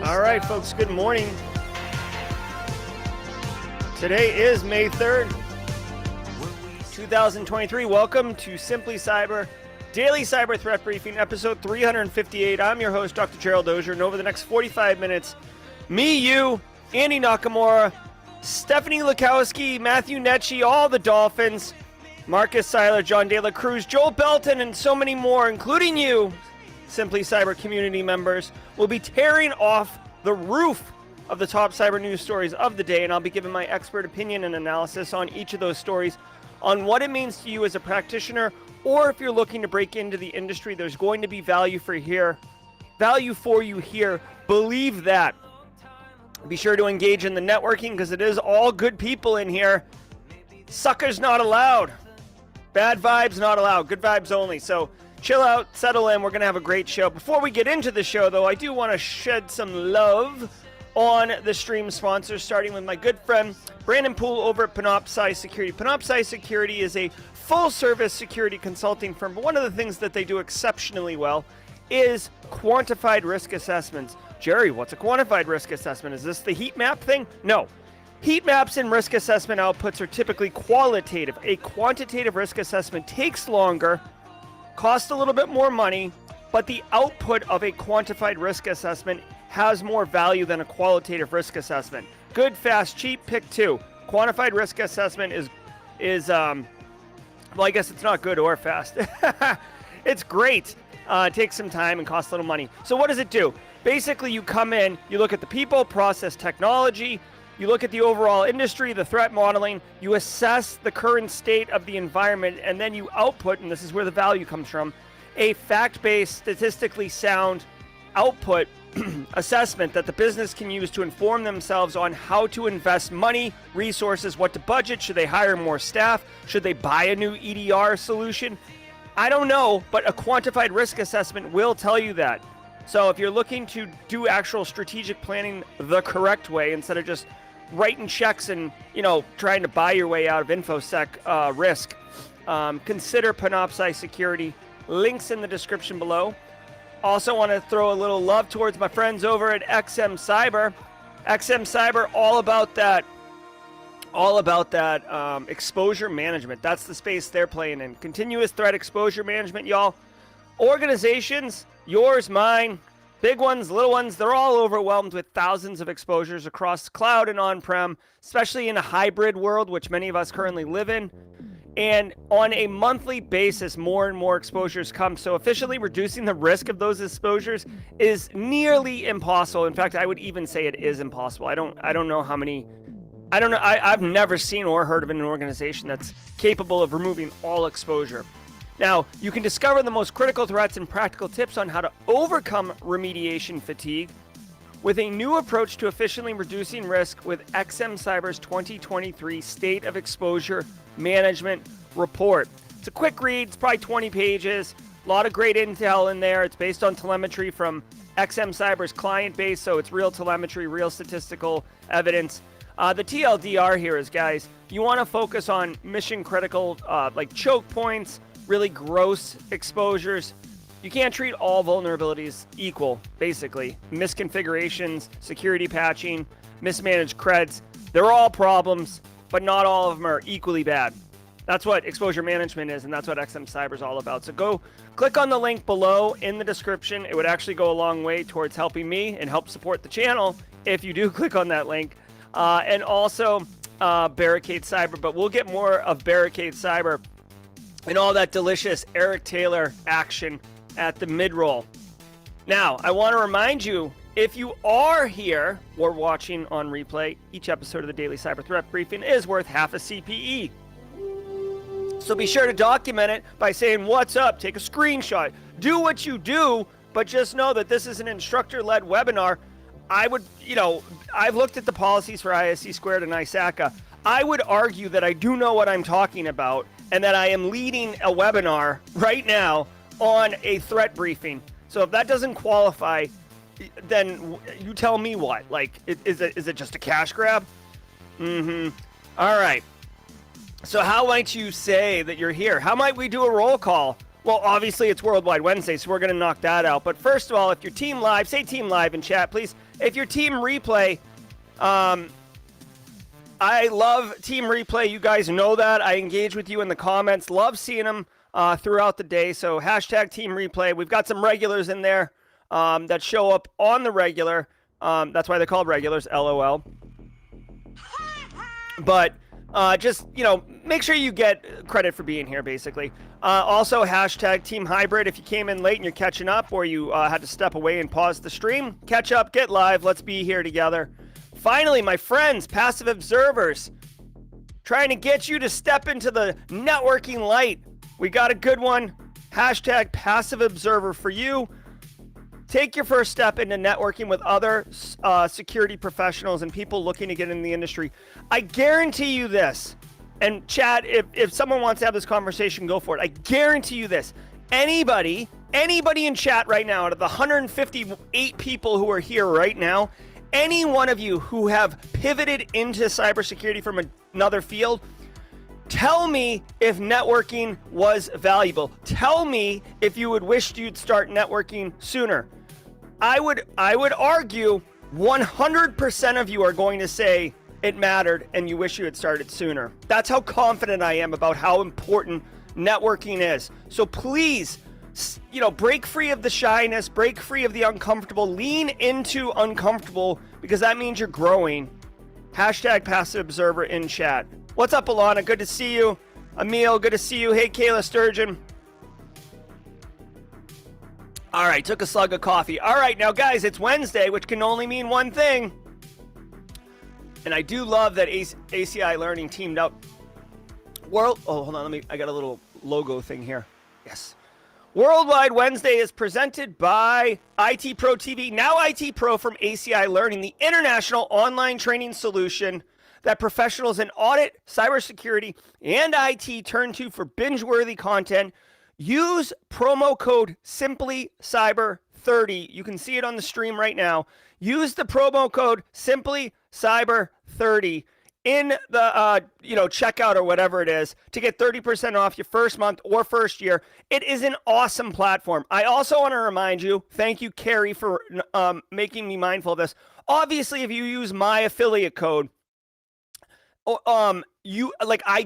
All right, folks, good morning. Today is May 3rd, 2023. Welcome to Simply Cyber, Daily Cyber Threat Briefing, episode 358. I'm your host, Dr. Gerald Dozier, and over the next 45 minutes, me, you, Andy Nakamura, Stephanie Lukowski, Matthew Netchie, all the Dolphins, Marcus Seiler, John De La Cruz, Joel Belton, and so many more, including you, Simply Cyber community members, will be tearing off the roof of the top cyber news stories of the day, and I'll be giving my expert opinion and analysis on each of those stories, on what it means to you as a practitioner, or if you're looking to break into the industry. There's going to be value for you here. Believe that. Be sure to engage in the networking, because it is all good people in here. Suckers not allowed. Bad vibes not allowed. Good vibes only. So chill out, settle in. We're going to have a great show. Before we get into the show, though, I do want to shed some love on the stream sponsors, starting with my good friend Brandon Poole over at Panoptcy Security. Panoptcy Security is a full-service security consulting firm, but one of the things that they do exceptionally well is quantified risk assessments. Jerry, what's a quantified risk assessment? Is this the heat map thing? No. Heat maps and risk assessment outputs are typically qualitative. A quantitative risk assessment takes longer, costs a little bit more money, but the output of a quantified risk assessment has more value than a qualitative risk assessment. Good, fast, cheap, pick two. Quantified risk assessment is well, I guess it's not good or fast. It's great. It takes some time and costs a little money. So what does it do? Basically, you come in, you look at the people, process, technology, you look at the overall industry, the threat modeling, you assess the current state of the environment, and then you output, and this is where the value comes from, a fact-based, statistically sound output assessment that the business can use to inform themselves on how to invest money, resources, what to budget. Should they hire more staff? Should they buy a new EDR solution? I don't know, but a quantified risk assessment will tell you that. So if you're looking to do actual strategic planning the correct way, instead of just writing checks and, trying to buy your way out of InfoSec risk, consider Panoptcy Security. Links in the description below. Also want to throw a little love towards my friends over at XM Cyber. XM Cyber, all about that exposure management. That's the space they're playing in. Continuous threat exposure management, y'all. Organizations, yours, mine, big ones, little ones, they're all overwhelmed with thousands of exposures across cloud and on-prem, especially in a hybrid world, which many of us currently live in. And on a monthly basis, more and more exposures come. So efficiently reducing the risk of those exposures is nearly impossible. In fact, I would even say it is impossible. I don't know how many. I've never seen or heard of an organization that's capable of removing all exposure. Now, you can discover the most critical threats and practical tips on how to overcome remediation fatigue with a new approach to efficiently reducing risk with XM Cyber's 2023 State of Exposure Management Report. It's a quick read. It's probably 20 pages. A lot of great intel in there. It's based on telemetry from XM Cyber's client base, so it's real telemetry, real statistical evidence. The TLDR here is, guys, you want to focus on mission-critical, like choke points, really gross exposures. You can't treat all vulnerabilities equal, basically. Misconfigurations, security patching, mismanaged creds, they're all problems, but not all of them are equally bad. That's what exposure management is, and that's what XM Cyber is all about. So go click on the link below in the description. It would actually go a long way towards helping me and help support the channel if you do click on that link. And also Barricade Cyber, but we'll get more of Barricade Cyber and all that delicious Eric Taylor action at the mid-roll. Now, I want to remind you, if you are here or watching on replay, each episode of the Daily Cyber Threat Briefing is worth half a CPE. So be sure to document it by saying, "What's up?" Take a screenshot. Do what you do, but just know that this is an instructor-led webinar. I've looked at the policies for ISC Squared and ISACA. I would argue that I do know what I'm talking about and that I am leading a webinar right now on a threat briefing. So if that doesn't qualify, then you tell me what. Like, is it just a cash grab? All right. So how might you say that you're here? How might we do a roll call Well, obviously it's Worldwide Wednesday, so we're going to knock that out. But first of all, if you're Team Live, say Team Live in chat, please. If you're Team Replay, I love Team Replay. You guys know that. I engage with you in the comments. Love seeing them throughout the day. So hashtag Team Replay. We've got some regulars in there that show up on the regular. That's why they're called regulars, LOL. But just, make sure you get credit for being here, basically. Also, hashtag Team Hybrid. If you came in late and you're catching up, or you had to step away and pause the stream, catch up, get live. Let's be here together. Finally, my friends, passive observers, trying to get you to step into the networking light. We got a good one. Hashtag passive observer for you. Take your first step into networking with other security professionals and people looking to get in the industry. I guarantee you this. And chat, if someone wants to have this conversation, go for it. I guarantee you this. Anybody in chat right now, out of the 158 people who are here right now, any one of you who have pivoted into cybersecurity from another field, tell me if networking was valuable. Tell me if you would wish you'd start networking sooner. I would argue 100% of you are going to say it mattered and you wish you had started sooner. That's how confident I am about how important networking is. So please, break free of the shyness, break free of the uncomfortable, lean into uncomfortable, because that means you're growing. Hashtag passive observer in chat. What's up, Alana? Good to see you. Emil, good to see you. Hey, Kayla Sturgeon. All right, took a slug of coffee. All right, now, guys, it's Wednesday, which can only mean one thing. And I do love that ACI Learning teamed up. Hold on, I got a little logo thing here. Yes. Worldwide Wednesday is presented by IT Pro TV, now IT Pro from ACI Learning, the international online training solution that professionals in audit, cybersecurity, and IT turn to for binge-worthy content. Use promo code SimplyCyber30. You can see it on the stream right now. Use the promo code SimplyCyber30 in the checkout or whatever it is to get 30% off your first month or first year. It is an awesome platform. I also want to remind you, thank you, Carrie, for making me mindful of this. Obviously, if you use my affiliate code, I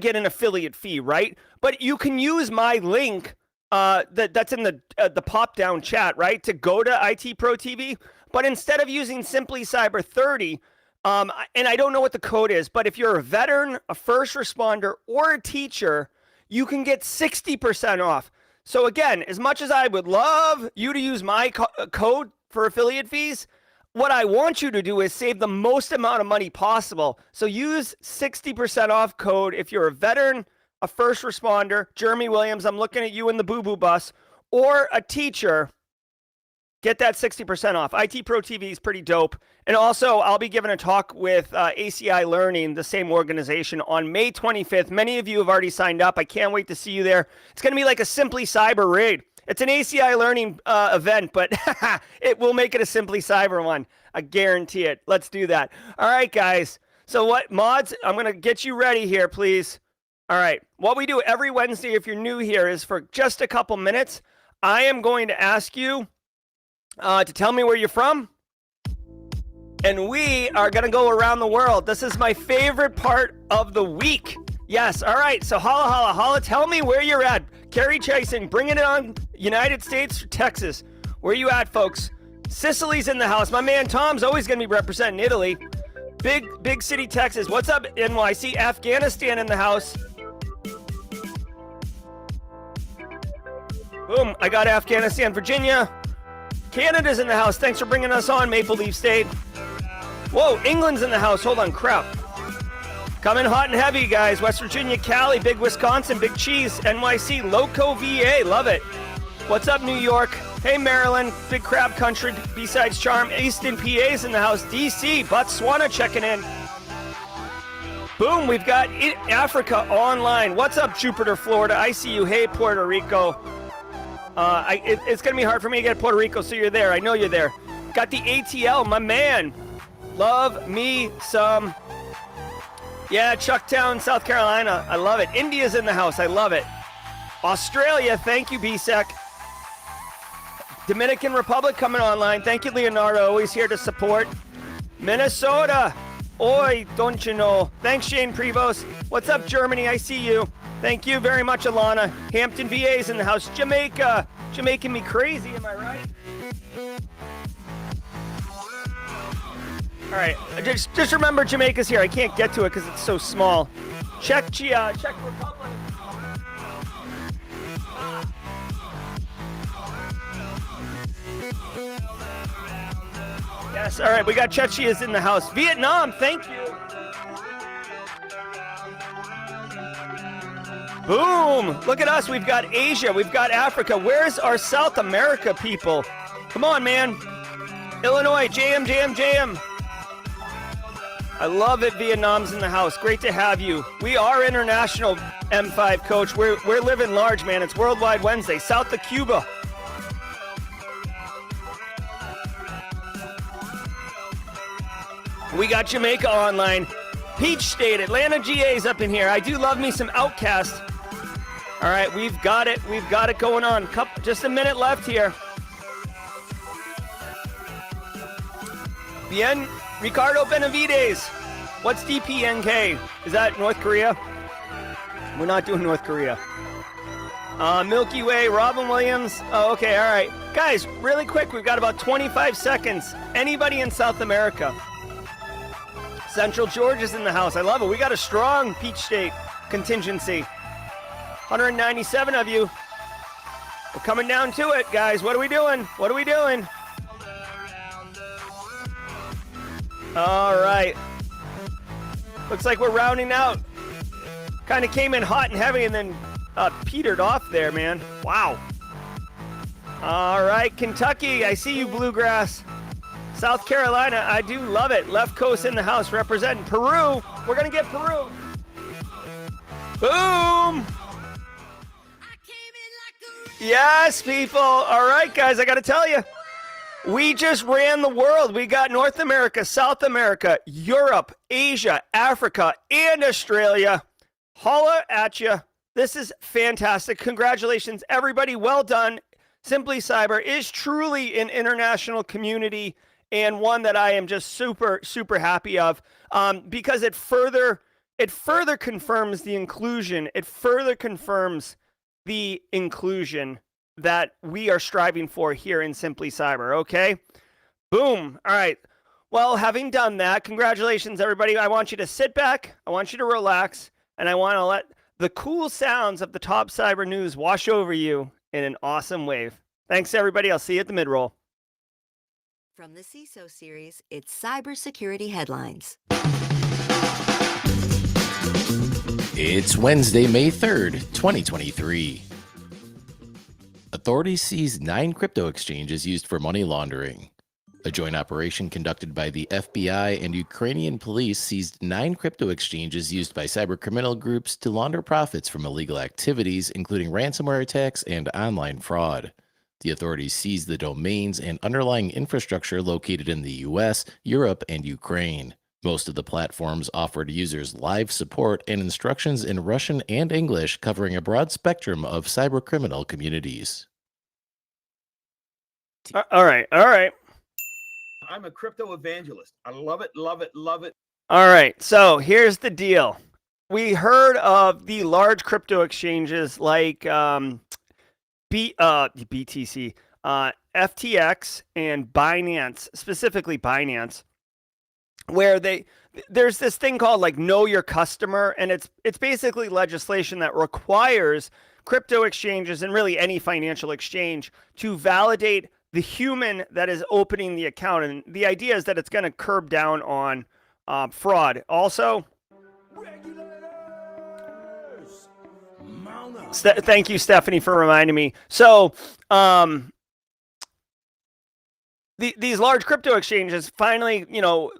get an affiliate fee, right? But you can use my link that's in the pop-down chat, right, to go to IT Pro TV. But instead of using Simply Cyber 30, and I don't know what the code is, but if you're a veteran, a first responder, or a teacher, you can get 60% off. So again, as much as I would love you to use my code for affiliate fees, what I want you to do is save the most amount of money possible. So use 60% off code if you're a veteran, a first responder, Jeremy Williams, I'm looking at you in the boo-boo bus, or a teacher. Get that 60% off. IT Pro TV is pretty dope. And also, I'll be giving a talk with ACI Learning, the same organization, on May 25th. Many of you have already signed up. I can't wait to see you there. It's going to be like a Simply Cyber raid. It's an ACI Learning event, but it will make it a Simply Cyber one. I guarantee it. Let's do that. All right, guys. So what, mods, I'm going to get you ready here, please. All right. What we do every Wednesday, if you're new here, is for just a couple minutes, I am going to ask you to tell me where you're from. And we are going to go around the world. This is my favorite part of the week. Yes. All right. So holla, holla, holla. Tell me where you're at. Kerry Chasing, bringing it on. United States, Texas. Where you at, folks? Sicily's in the house. My man Tom's always going to be representing Italy. Big city, Texas. What's up, NYC? Afghanistan in the house. Boom. I got Afghanistan, Virginia. Canada's in the house. Thanks for bringing us on, Maple Leaf State. Whoa, England's in the house. Hold on, crap. Coming hot and heavy, guys. West Virginia, Cali, big Wisconsin, big cheese, NYC, Loco, VA. Love it. What's up, New York? Hey, Maryland, big crab country, B-Sides Charm. Easton, PA's in the house. DC, Botswana checking in. Boom, we've got Africa online. What's up, Jupiter, Florida? I see you. Hey, Puerto Rico. It's going to be hard for me to get Puerto Rico, so you're there. I know you're there. Got the ATL, my man. Love me some. Yeah, Chucktown, South Carolina. I love it. India's in the house. I love it. Australia, thank you, BSEC. Dominican Republic coming online. Thank you, Leonardo. Always here to support. Minnesota. Oi, don't you know? Thanks, Shane Prevost. What's up, Germany? I see you. Thank you very much, Alana. Hampton, VA's in the house. Jamaica. Jamaican me crazy, am I right? All right, just remember Jamaica's here. I can't get to it because it's so small. Czech Republic. Yes, all right, we got Chechia's in the house. Vietnam, thank you. Boom, look at us. We've got Asia, we've got Africa. Where's our South America people? Come on, man. Illinois, JM. I love it. Vietnam's in the house. Great to have you. We are international, M5 coach. We're living large, man. It's Worldwide Wednesday. South of Cuba. We got Jamaica online. Peach State, Atlanta GA's up in here. I do love me some Outcast. All right, we've got it. We've got it going on. Just a minute left here. Bien, Ricardo Benavides. What's DPNK? Is that North Korea? We're not doing North Korea. Milky Way, Robin Williams. Oh, okay, all right. Guys, really quick, we've got about 25 seconds. Anybody in South America? Central Georgia's in the house. I love it. We got a strong Peach State contingency. 197 of you. We're coming down to it, guys. What are we doing? What are we doing? All right. Looks like we're rounding out. Kind of came in hot and heavy and then petered off there, man. Wow. All right, Kentucky. I see you, Bluegrass. South Carolina, I do love it. Left Coast in the house representing Peru. We're going to get Peru. Boom. Yes, people. All right, guys, I got to tell you. We just ran the world. We got North America, South America, Europe, Asia, Africa, and Australia. Holla at you. This is fantastic. Congratulations, everybody. Well done. Simply Cyber is truly an international community and one that I am just super, super happy of because it further confirms the inclusion. It further confirms the inclusion that we are striving for here in Simply Cyber, okay? Boom. All right. Well, having done that, congratulations, everybody. I want you to sit back. I want you to relax. And I want to let the cool sounds of the top cyber news wash over you in an awesome wave. Thanks, everybody. I'll see you at the mid-roll. From the CISO series, it's Cybersecurity Headlines. It's Wednesday, May 3rd, 2023. Authorities seized 9 crypto exchanges used for money laundering. A joint operation conducted by the FBI and Ukrainian police seized 9 crypto exchanges used by cybercriminal groups to launder profits from illegal activities, including ransomware attacks and online fraud. The authorities seized the domains and underlying infrastructure located in the US, Europe, and Ukraine. Most of the platforms offered users live support and instructions in Russian and English, covering a broad spectrum of cybercriminal communities. All right. I'm a crypto evangelist. I love it, love it, love it. All right. So here's the deal. We heard of the large crypto exchanges like BTC, FTX, and Binance, specifically Binance, where there's this thing called like know your customer, and it's basically legislation that requires crypto exchanges and really any financial exchange to validate the human that is opening the account. And the idea is that it's going to curb down on fraud. Also, thank you, Stephanie, for reminding me. So these large crypto exchanges finally,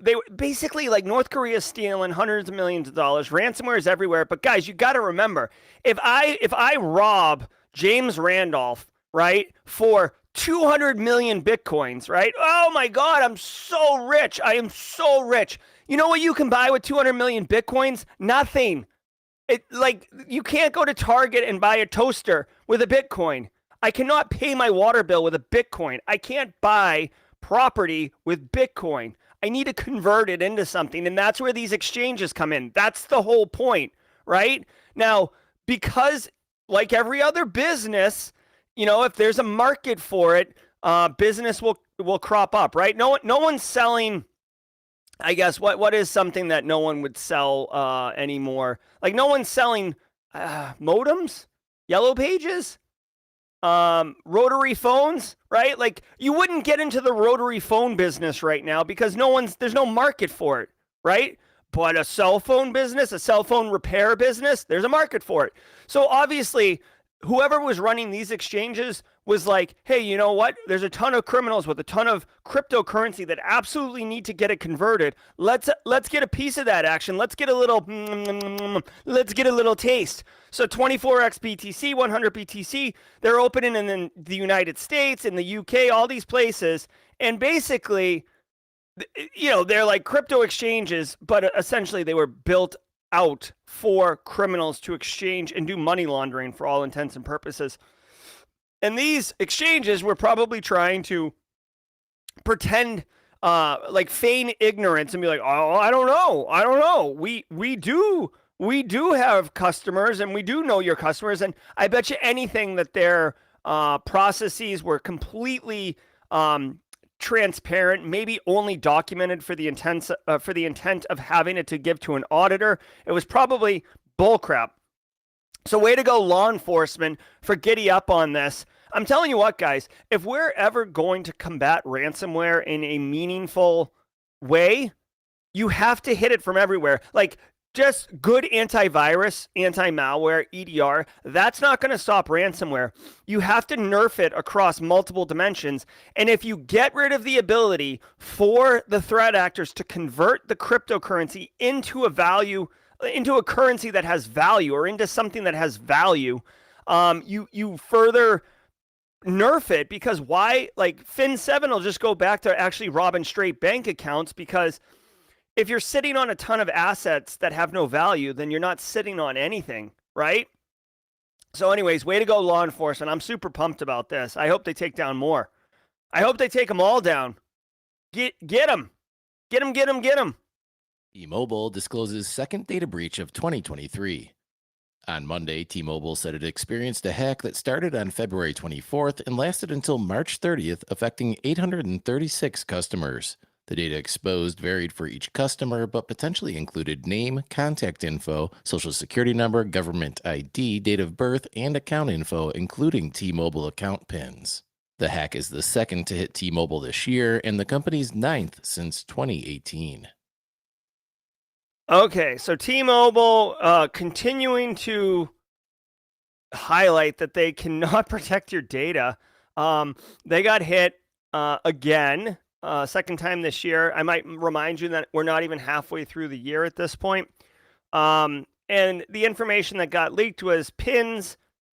they basically, like, North Korea is stealing hundreds of millions of dollars. Ransomware is everywhere. But guys, you got to remember, if I rob James Randolph, right, for 200 million Bitcoins, right? Oh my God, I'm so rich. I am so rich. You know what you can buy with 200 million Bitcoins? Nothing. Like, you can't go to Target and buy a toaster with a Bitcoin. I cannot pay my water bill with a Bitcoin. I can't buy property with Bitcoin. I need to convert it into something. And that's where these exchanges come in. That's the whole point, right? Now, because like every other business, if there's a market for it, business will crop up, right? No one's selling. I guess what is something that no one would sell anymore? Like, no one's selling modems, yellow pages, rotary phones, right? Like, you wouldn't get into the rotary phone business right now because there's no market for it, right? But a cell phone business, a cell phone repair business, there's a market for it. So obviously, whoever was running these exchanges was like, hey, you know what? There's a ton of criminals with a ton of cryptocurrency that absolutely need to get it converted. Let's get a piece of that action. Let's get a little taste. So 24x BTC, 100 BTC, they're opening in the United States, in the UK, all these places. And basically, they're like crypto exchanges, but essentially they were built out for criminals to exchange and do money laundering for all intents and purposes. And these exchanges were probably trying to pretend, like, feign ignorance and be like, oh, I don't know. We do have customers, and we do know your customers, and I bet you anything that their processes were completely transparent, maybe only documented for the intent of having it to give to an auditor. It was probably bullcrap. So way to go, law enforcement, for giddy up on this. I'm telling you what, guys, if we're ever going to combat ransomware in a meaningful way, you have to hit it from everywhere. Like, just good antivirus, anti-malware, EDR, that's not going to stop ransomware. You have to nerf it across multiple dimensions. And if you get rid of the ability for the threat actors to convert the cryptocurrency into a currency that has value, or into something that has value, you further nerf it. Because why? Like, Fin7 will just go back to actually robbing straight bank accounts, because if you're sitting on a ton of assets that have no value, then you're not sitting on anything, right? So anyways, way to go, law enforcement. I'm super pumped about this. I hope they take down more. I hope they take them all down. Get them. Get them. T-Mobile discloses second data breach of 2023. On Monday, T-Mobile said it experienced a hack that started on February 24th and lasted until March 30th, affecting 836 customers. The data exposed varied for each customer, but potentially included name, contact info, social security number, government ID, date of birth, and account info, including T-Mobile account PINs. The hack is the second to hit T-Mobile this year and the company's ninth since 2018. Okay, so T-Mobile continuing to highlight that they cannot protect your data. They got hit again. Second time this year. I might remind you that we're not even halfway through the year at this point. And the information that got leaked was PINs,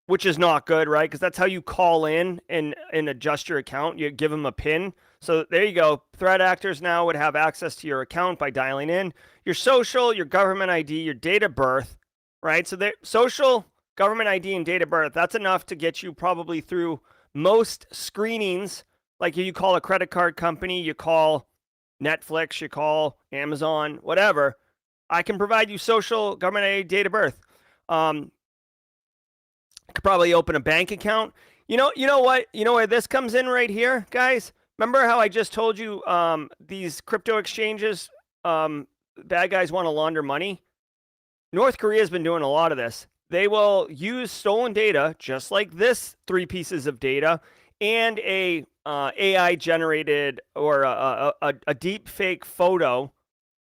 which is not good, right? Because that's how you call in and adjust your account. You give them a PIN. So there you go. Threat actors now would have access to your account by dialing in your social, your government ID, your date of birth, right? So social, government ID, and date of birth, that's enough to get you probably through most screenings. Like, you call a credit card company, you call Netflix, you call Amazon, whatever. I can provide you social, government ID, date of birth. I could probably open a bank account. You know what? You know where this comes in right here, guys? Remember how I just told you these crypto exchanges, bad guys want to launder money? North Korea has been doing a lot of this. They will use stolen data, just like this 3 pieces of data, and a AI generated or a deep fake photo,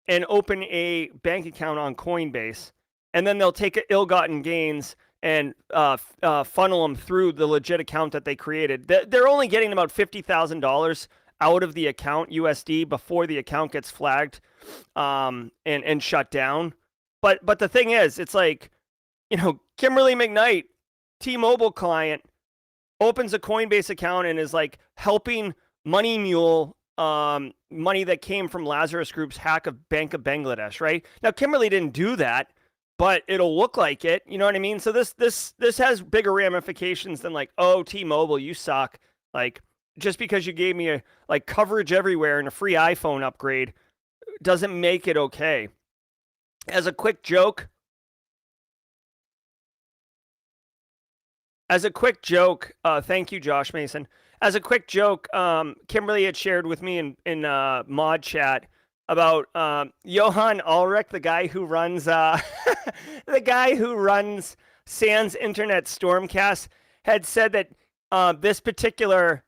and open a bank account on Coinbase. And then they'll take ill-gotten gains and funnel them through the legit account that they created. They're only getting about $50,000 out of the account, USD, before the account gets flagged and shut down. But the thing is, it's like, Kimberly McKnight, T-Mobile client, opens a Coinbase account and is like helping Money Mule, money that came from Lazarus Group's hack of Bank of Bangladesh, right? Now, Kimberly didn't do that. but it'll look like it. You know what I mean? So this has bigger ramifications than like, oh, T-Mobile, you suck. Like, just because you gave me like coverage everywhere and a free iPhone upgrade doesn't make it okay. As a quick joke, thank you, Josh Mason. As a quick joke, Kimberly had shared with me in mod chat about Johan Ulrich, the guy who runs Sans Internet Stormcast, had said that this particular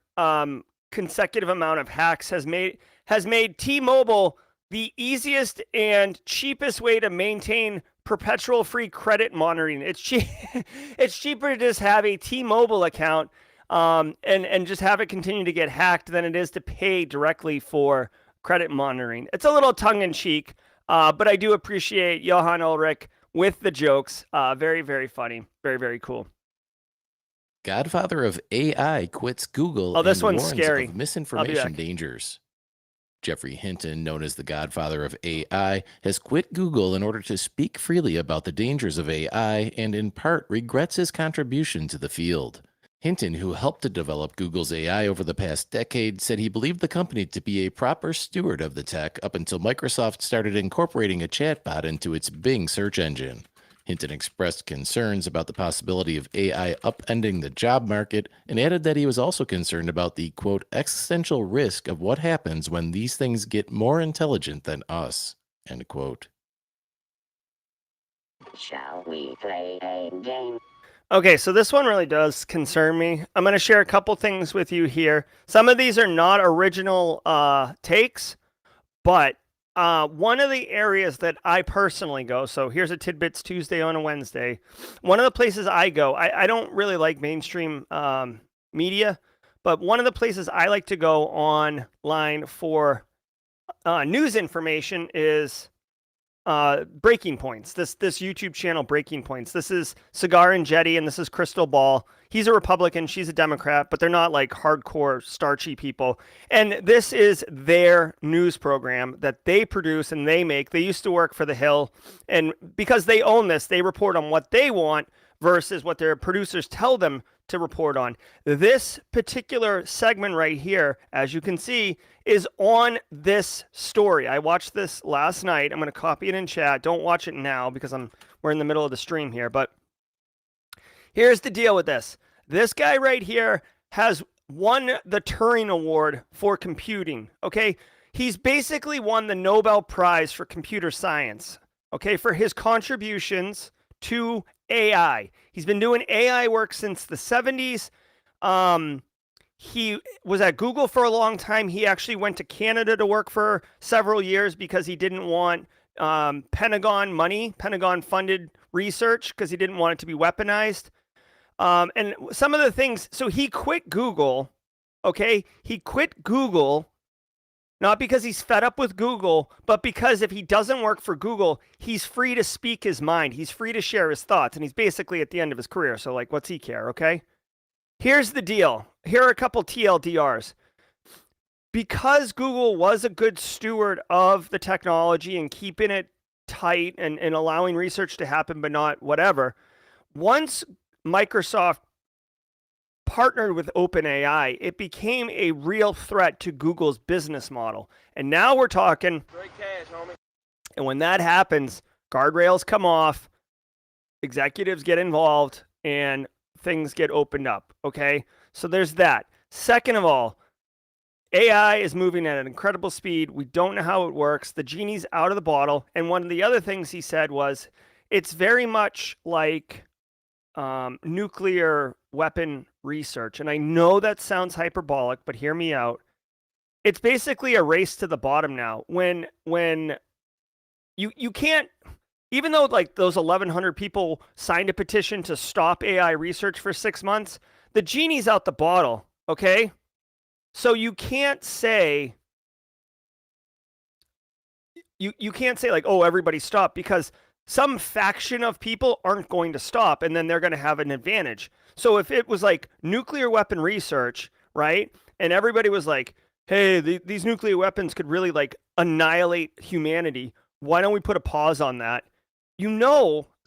consecutive amount of hacks has made T-Mobile the easiest and cheapest way to maintain perpetual free credit monitoring. It's it's cheaper to just have a T-Mobile account and just have it continue to get hacked than it is to pay directly for credit monitoring. It's a little tongue-in-cheek, but I do appreciate Johan Ulrich with the jokes. Very, very funny. Very, very cool. Godfather of AI quits Google. Oh, this and one's warns scary. of misinformation dangers. Jeffrey Hinton, known as the godfather of AI, has quit Google in order to speak freely about the dangers of AI and in part regrets his contribution to the field. Hinton, who helped to develop Google's AI over the past decade, said he believed the company to be a proper steward of the tech up until Microsoft started incorporating a chatbot into its Bing search engine. Hinton expressed concerns about the possibility of AI upending the job market and added that he was also concerned about the, quote, existential risk of what happens when these things get more intelligent than us, end quote. Shall we play a game? Okay, so this one really does concern me. I'm going to share a couple things with you here. Some of these are not original takes, but one of the areas that I personally go, so here's a Tidbits Tuesday on a Wednesday. One of the places I go, I don't really like mainstream media, but one of the places I like to go online for news information is Breaking Points. This YouTube channel, Breaking Points. This is Cigar and Jetty, and this is Crystal Ball. He's a Republican, she's a Democrat, but they're not like hardcore starchy people. And this is their news program that they produce and they make. They used to work for The Hill, and because they own this, they report on what they want versus what their producers tell them to report on. This particular segment right here, as you can see, is on this story. I watched this last night. I'm going to copy it in chat. Don't watch it now because we're in the middle of the stream here, but here's the deal with this. This guy right here has won the Turing Award for computing, okay? He's basically won the Nobel Prize for computer science, okay, for his contributions to AI. He's been doing AI work since the 70s. He was at Google for a long time. He actually went to Canada to work for several years because he didn't want Pentagon money, Pentagon funded research, because he didn't want it to be weaponized. And some of the things, so he quit Google, okay? He quit Google, not because he's fed up with Google, but because if he doesn't work for Google, he's free to speak his mind. He's free to share his thoughts, and he's basically at the end of his career. So like, what's he care, okay? Here's the deal. Here are a couple TLDRs. Because Google was a good steward of the technology and keeping it tight and allowing research to happen, but not whatever, once Microsoft partnered with OpenAI, it became a real threat to Google's business model. And now we're talking Straight cash, homie. And when that happens, guardrails come off, executives get involved, and things get opened up, okay? So there's that. Second of all, AI is moving at an incredible speed. We don't know how it works. The genie's out of the bottle. And one of the other things he said was, it's very much like nuclear weapon research. And I know that sounds hyperbolic, but hear me out. It's basically a race to the bottom now. When you can't, even though like those 1,100 people signed a petition to stop AI research for 6 months, the genie's out the bottle, okay? So you can't say, you can't say like, oh, everybody stop, because some faction of people aren't going to stop, and then they're going to have an advantage. So if it was like nuclear weapon research, right, and everybody was like, hey, these nuclear weapons could really like annihilate humanity, why don't we put a pause on that?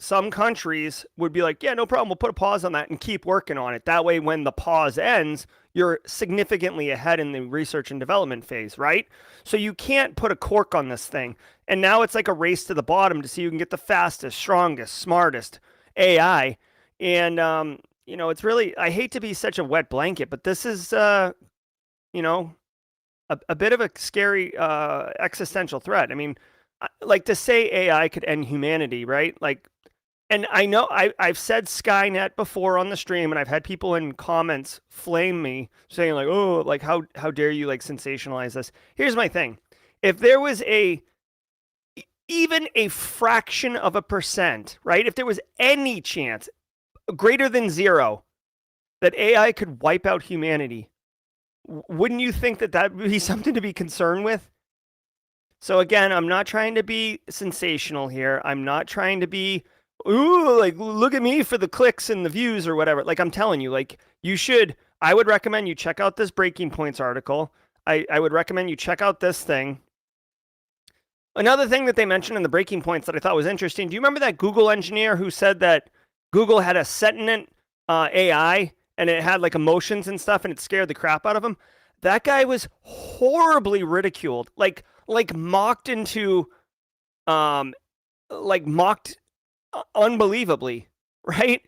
some countries would be like, yeah, no problem, we'll put a pause on that and keep working on it. That way, when the pause ends, you're significantly ahead in the research and development phase, right? So you can't put a cork on this thing. And now it's like a race to the bottom to see who can get the fastest, strongest, smartest AI. And, it's really, I hate to be such a wet blanket, but this is, you know, a bit of a scary existential threat. I mean, like to say AI could end humanity, right? Like, and I know I've said Skynet before on the stream, and I've had people in comments flame me saying like, oh, like how dare you like sensationalize this? Here's my thing: if there was even a fraction of a percent, right? If there was any chance greater than zero that AI could wipe out humanity, wouldn't you think that that would be something to be concerned with? So again, I'm not trying to be sensational here. I'm not trying to be, ooh, like look at me for the clicks and the views or whatever. Like I'm telling you, like I would recommend you check out this Breaking Points article. I would recommend you check out this thing. Another thing that they mentioned in the Breaking Points that I thought was interesting. Do you remember that Google engineer who said that Google had a sentient AI and it had like emotions and stuff and it scared the crap out of him? That guy was horribly ridiculed, like mocked into, mocked unbelievably, right?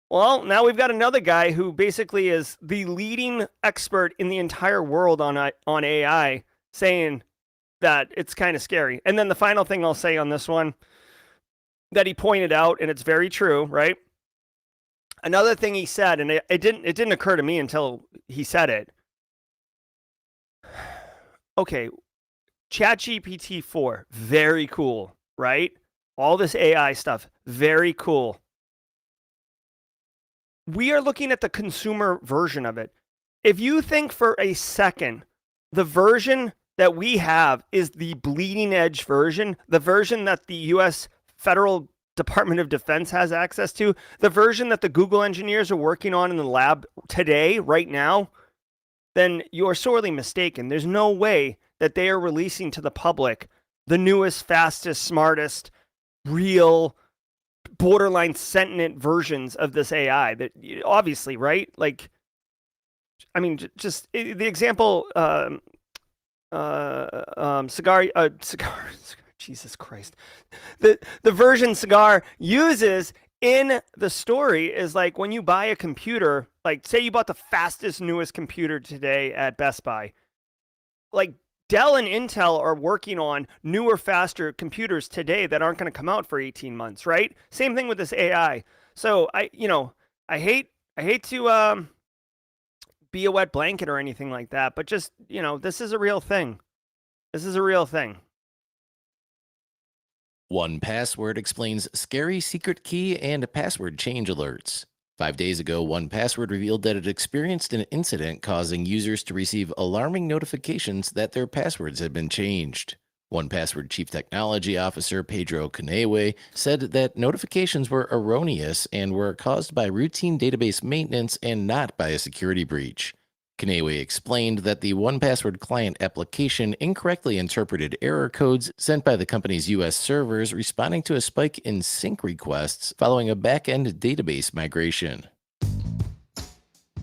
Well, now we've got another guy who basically is the leading expert in the entire world on AI, saying that it's kind of scary. And then the final thing I'll say on this one that he pointed out, and it's very true, right? Another thing he said, and it didn't occur to me until he said it. Okay, ChatGPT 4, very cool, right? All this AI stuff, very cool. We are looking at the consumer version of it. If you think for a second, the version that we have is the bleeding edge version, the version that the US Federal Department of Defense has access to, the version that the Google engineers are working on in the lab today, right now, then you're sorely mistaken. There's no way that they are releasing to the public the newest, fastest, smartest, real, borderline sentient versions of this AI. That obviously, right? Like, I mean, just the example, cigar, Jesus Christ, the version Cigar uses in the story is like when you buy a computer, like say you bought the fastest, newest computer today at Best Buy, like Dell and Intel are working on newer, faster computers today that aren't going to come out for 18 months, right? Same thing with this AI. So I hate to be a wet blanket or anything like that, but just, this is a real thing. This is a real thing. OnePassword explains scary secret key and password change alerts. 5 days ago, OnePassword revealed that it experienced an incident causing users to receive alarming notifications that their passwords had been changed. OnePassword Chief Technology Officer Pedro Canewe said that notifications were erroneous and were caused by routine database maintenance and not by a security breach. Canewe explained that the OnePassword client application incorrectly interpreted error codes sent by the company's U.S. servers, responding to a spike in sync requests following a back-end database migration.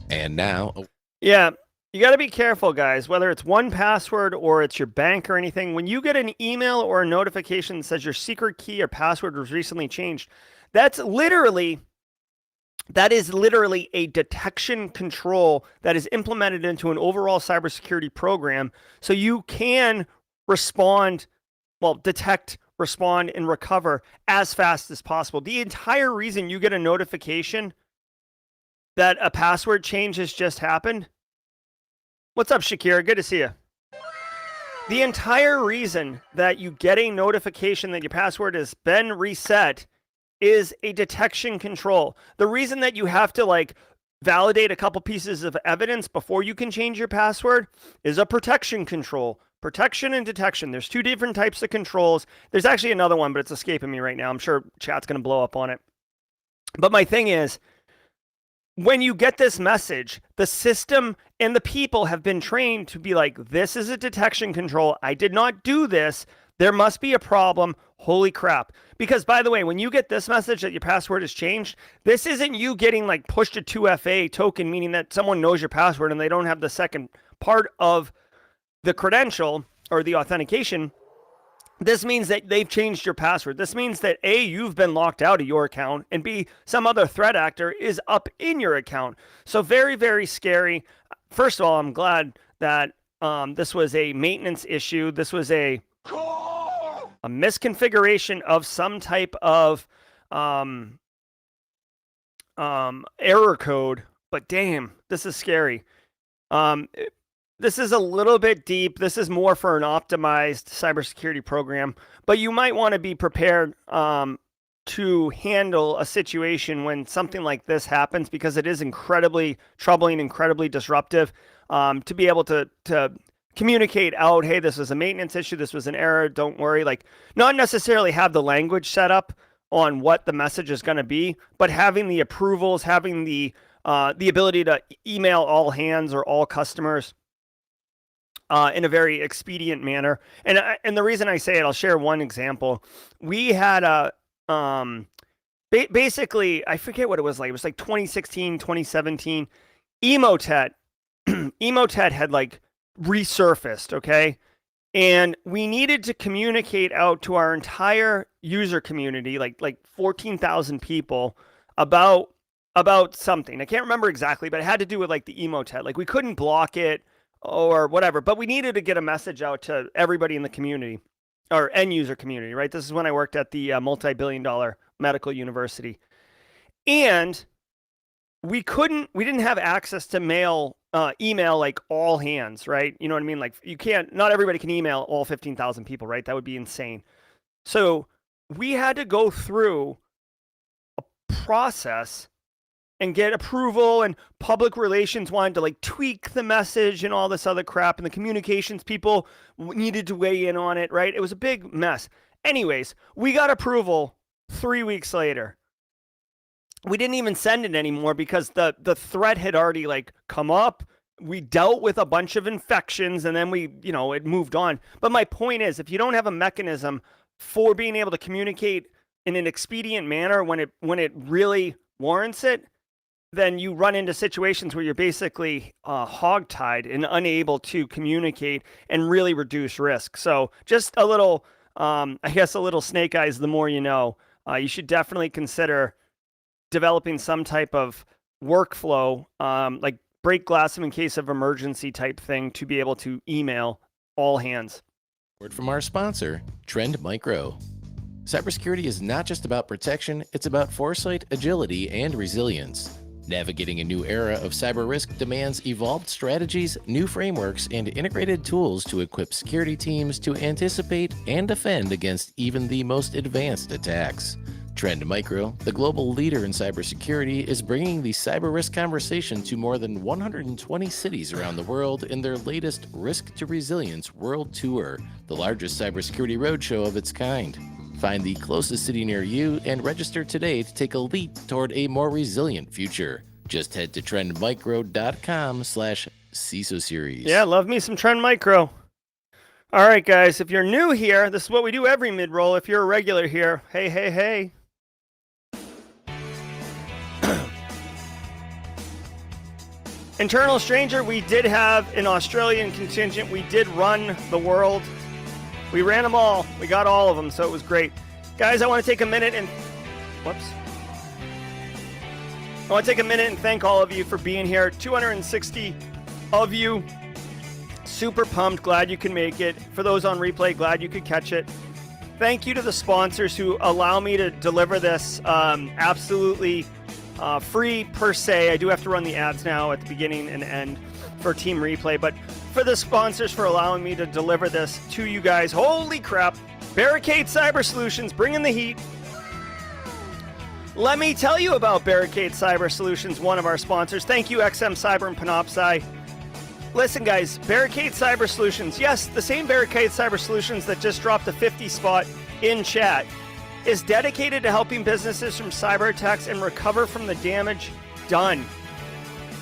And now... Yeah, you got to be careful, guys, whether it's OnePassword or it's your bank or anything. When you get an email or a notification that says your secret key or password was recently changed, that is literally a detection control that is implemented into an overall cybersecurity program so you can detect, respond, and recover as fast as possible. The entire reason you get a notification that a password change has just happened. What's up, Shakira? Good to see you. The entire reason that you get a notification that your password has been reset is a detection control. The reason that you have to validate a couple pieces of evidence before you can change your password is a protection control. Protection and detection. There's two different types of controls. There's actually another one, but it's escaping me right now. I'm sure chat's going to blow up on it. But my thing is, when you get this message, the system and the people have been trained to be like, this is a detection control. I did not do this. There must be a problem. Holy crap. Because by the way, when you get this message that your password has changed, this isn't you getting like pushed a 2FA token, meaning that someone knows your password and they don't have the second part of the credential or the authentication. This means that they've changed your password. This means that A, you've been locked out of your account, and B, some other threat actor is up in your account. So very, very scary. First of all, I'm glad that this was a maintenance issue. This was a misconfiguration of some type of error code. But damn, this is scary. This is a little bit deep. This is more for an optimized cybersecurity program, but you might want to be prepared to handle a situation when something like this happens, because it is incredibly troubling, incredibly disruptive. To be able to communicate out, hey, this was a maintenance issue, this was an error, don't worry. Like, not necessarily have the language set up on what the message is going to be, but having the approvals, having the ability to email all hands or all customers in a very expedient manner. And the reason I say it, I'll share one example. We had a basically, I forget what it was like. It was like 2016, 2017. Emotet had like resurfaced, okay? And we needed to communicate out to our entire user community, like 14,000 people, about something. I can't remember exactly, but it had to do with like the Emotet. Like, we couldn't block it or whatever, but we needed to get a message out to everybody in the community, or end user community, right? This is when I worked at the multi-billion-dollar medical university. And we didn't have access to email like all hands, right? You know what I mean? Like, not everybody can email all 15,000 people, right? That would be insane. So we had to go through a process and get approval, and public relations wanted to like tweak the message and all this other crap, and the communications people needed to weigh in on it, right? It was a big mess. Anyways, we got approval 3 weeks later. We didn't even send it anymore because the threat had already like come up. We dealt with a bunch of infections, and then it moved on. But my point is, if you don't have a mechanism for being able to communicate in an expedient manner when it really warrants it, then you run into situations where you're basically hogtied and unable to communicate and really reduce risk. So just a little, a little snake eyes, the more you know. You should definitely consider developing some type of workflow, like break glass in case of emergency type thing, to be able to email all hands. Word from our sponsor, Trend Micro. Cybersecurity is not just about protection, it's about foresight, agility, and resilience. Navigating a new era of cyber risk demands evolved strategies, new frameworks, and integrated tools to equip security teams to anticipate and defend against even the most advanced attacks. Trend Micro, the global leader in cybersecurity, is bringing the cyber risk conversation to more than 120 cities around the world in their latest Risk to Resilience World Tour, the largest cybersecurity roadshow of its kind. Find the closest city near you and register today to take a leap toward a more resilient future. Just head to trendmicro.com/CISO series. Yeah, love me some Trend Micro. All right, guys, if you're new here, this is what we do every mid-roll. If you're a regular here, hey. Internal Stranger, we did have an Australian contingent. We did run the world. We ran them all. We got all of them, so it was great. Guys, I want to take a minute and... I want to take a minute and thank all of you for being here. 260 of you. Super pumped. Glad you can make it. For those on replay, glad you could catch it. Thank you to the sponsors who allow me to deliver this absolutely free per se. I do have to run the ads now at the beginning and end for Team Replay, but for the sponsors for allowing me to deliver this to you guys. Holy crap. Barricade Cyber Solutions, bringing the heat. Let me tell you about Barricade Cyber Solutions, one of our sponsors. Thank you, XM Cyber and Panoptcy. Listen, guys, Barricade Cyber Solutions, yes, the same Barricade Cyber Solutions that just dropped a 50 spot in chat, is dedicated to helping businesses from cyber attacks and recover from the damage done.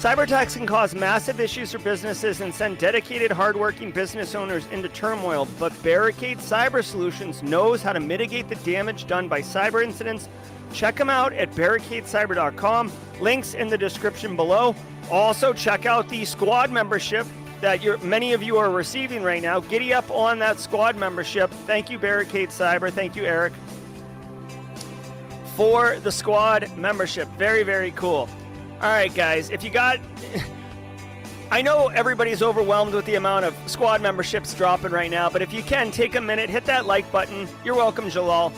Cyber attacks can cause massive issues for businesses and send dedicated, hardworking business owners into turmoil, but Barricade Cyber Solutions knows how to mitigate the damage done by cyber incidents. Check them out at barricadecyber.com. Links in the description below. Also, check out the squad membership that many of you are receiving right now. Giddy up on that squad membership. Thank you, Barricade Cyber. Thank you, Eric, for the squad membership. Very, very cool. All right, guys, if you got... I know everybody's overwhelmed with the amount of squad memberships dropping right now, but if you can, take a minute, hit that like button. You're welcome, Jalal.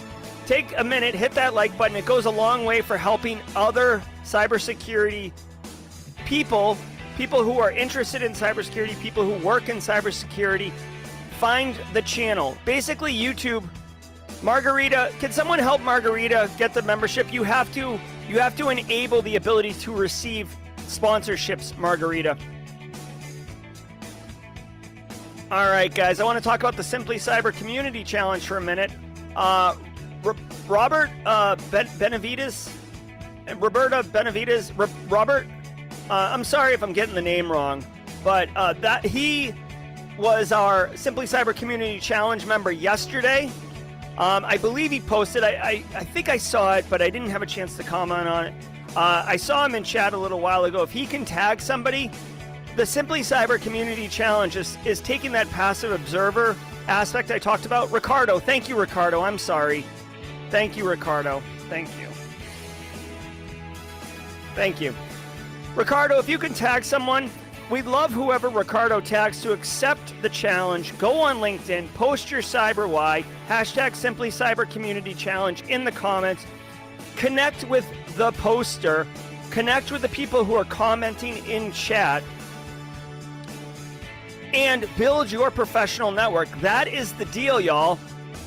Take a minute, hit that like button. It goes a long way for helping other cybersecurity people who are interested in cybersecurity, people who work in cybersecurity, find the channel. Basically, YouTube. Margarita, can someone help Margarita get the membership? You have to enable the ability to receive sponsorships, Margarita. All right, guys, I want to talk about the Simply Cyber Community Challenge for a minute. Robert Benavides, Robert, I'm sorry if I'm getting the name wrong, but that he was our Simply Cyber Community Challenge member yesterday. I believe he posted, I think I saw it, but I didn't have a chance to comment on it. I saw him in chat a little while ago. If he can tag somebody, the Simply Cyber Community Challenge is taking that passive observer aspect I talked about. Ricardo, thank you, Ricardo. I'm sorry. Thank you, Ricardo. Thank you. Thank you. Ricardo, if you can tag someone, we'd love whoever Ricardo tags to accept the challenge. Go on LinkedIn, post your cyber why, hashtag Simply Cyber Community Challenge in the comments. Connect with the poster, connect with the people who are commenting in chat, and build your professional network. That is the deal, y'all.